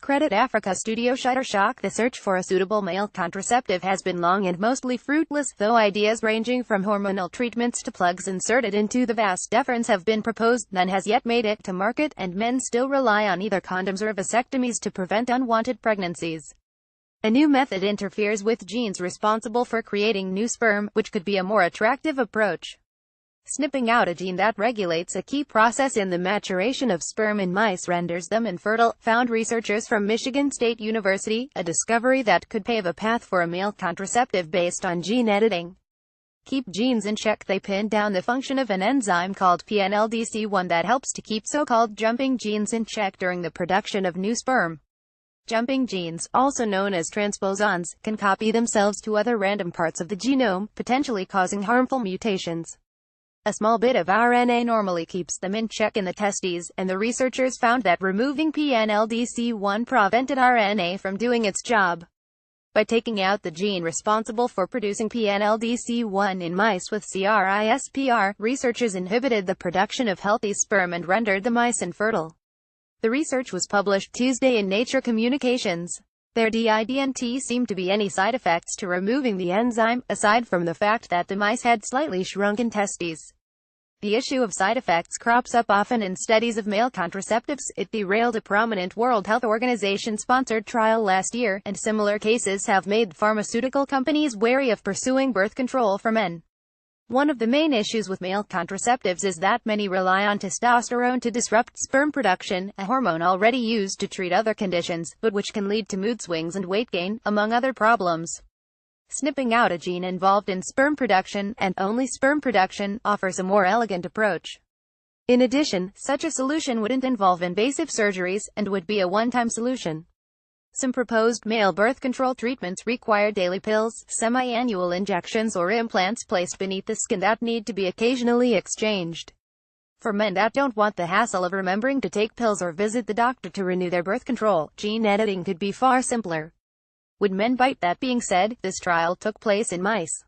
Credit Africa StudioShutterstock. The search for a suitable male contraceptive has been long and mostly fruitless, though ideas ranging from hormonal treatments to plugs inserted into the vas deferens have been proposed. None has yet made it to market, and men still rely on either condoms or vasectomies to prevent unwanted pregnancies. A new method interferes with genes responsible for creating new sperm, which could be a more attractive approach. Snipping out a gene that regulates a key process in the maturation of sperm in mice renders them infertile, found researchers from Michigan State University, a discovery that could pave a path for a male contraceptive based on gene editing. Keep genes in check. They pinned down the function of an enzyme called PNLDC1 that helps to keep so-called jumping genes in check during the production of new sperm. Jumping genes, also known as transposons, can copy themselves to other random parts of the genome, potentially causing harmful mutations. A small bit of RNA normally keeps them in check in the testes, and the researchers found that removing PNLDC1 prevented RNA from doing its job. By taking out the gene responsible for producing PNLDC1 in mice with CRISPR, researchers inhibited the production of healthy sperm and rendered the mice infertile. The research was published Tuesday in Nature Communications. There didn't seem to be any side effects to removing the enzyme, aside from the fact that the mice had slightly shrunken testes. The issue of side effects crops up often in studies of male contraceptives. It derailed a prominent World Health Organization-sponsored trial last year, and similar cases have made pharmaceutical companies wary of pursuing birth control for men. One of the main issues with male contraceptives is that many rely on testosterone to disrupt sperm production, a hormone already used to treat other conditions, but which can lead to mood swings and weight gain, among other problems. Snipping out a gene involved in sperm production, and only sperm production, offers a more elegant approach. In addition, such a solution wouldn't involve invasive surgeries, and would be a one-time solution. Some proposed male birth control treatments require daily pills, semi-annual injections or implants placed beneath the skin that need to be occasionally exchanged. For men that don't want the hassle of remembering to take pills or visit the doctor to renew their birth control, gene editing could be far simpler. Would men bite? That being said, this trial took place in mice.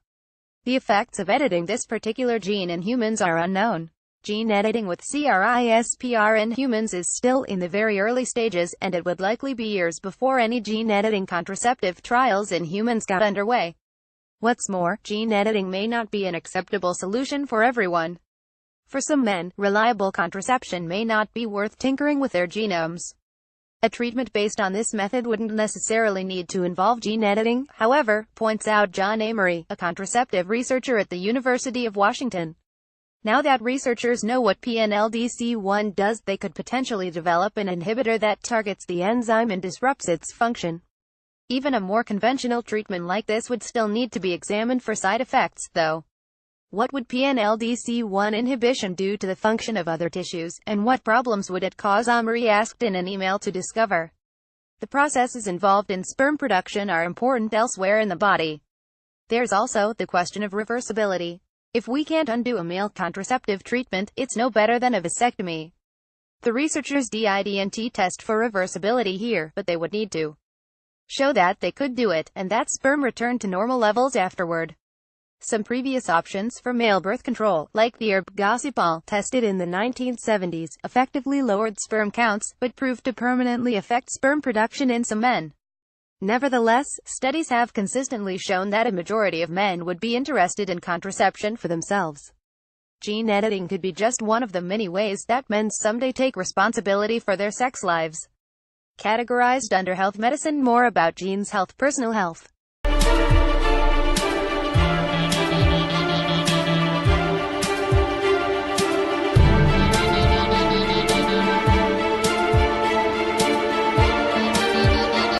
The effects of editing this particular gene in humans are unknown. Gene editing with CRISPR in humans is still in the very early stages, and it would likely be years before any gene editing contraceptive trials in humans got underway. What's more, gene editing may not be an acceptable solution for everyone. For some men, reliable contraception may not be worth tinkering with their genomes. A treatment based on this method wouldn't necessarily need to involve gene editing, however, points out John Amory, a contraceptive researcher at the University of Washington. Now that researchers know what PNLDC1 does, they could potentially develop an inhibitor that targets the enzyme and disrupts its function. Even a more conventional treatment like this would still need to be examined for side effects, though. What would PNLDC1 inhibition do to the function of other tissues, and what problems would it cause? Amory asked in an email to Discover. The processes involved in sperm production are important elsewhere in the body. There's also the question of reversibility. If we can't undo a male contraceptive treatment, it's no better than a vasectomy. The researchers didn't test for reversibility here, but they would need to show that they could do it, and that sperm returned to normal levels afterward. Some previous options for male birth control, like the herb gossypol, tested in the 1970s, effectively lowered sperm counts, but proved to permanently affect sperm production in some men. Nevertheless, studies have consistently shown that a majority of men would be interested in contraception for themselves. Gene editing could be just one of the many ways that men someday take responsibility for their sex lives. Categorized under health medicine. More about genes, health, personal health.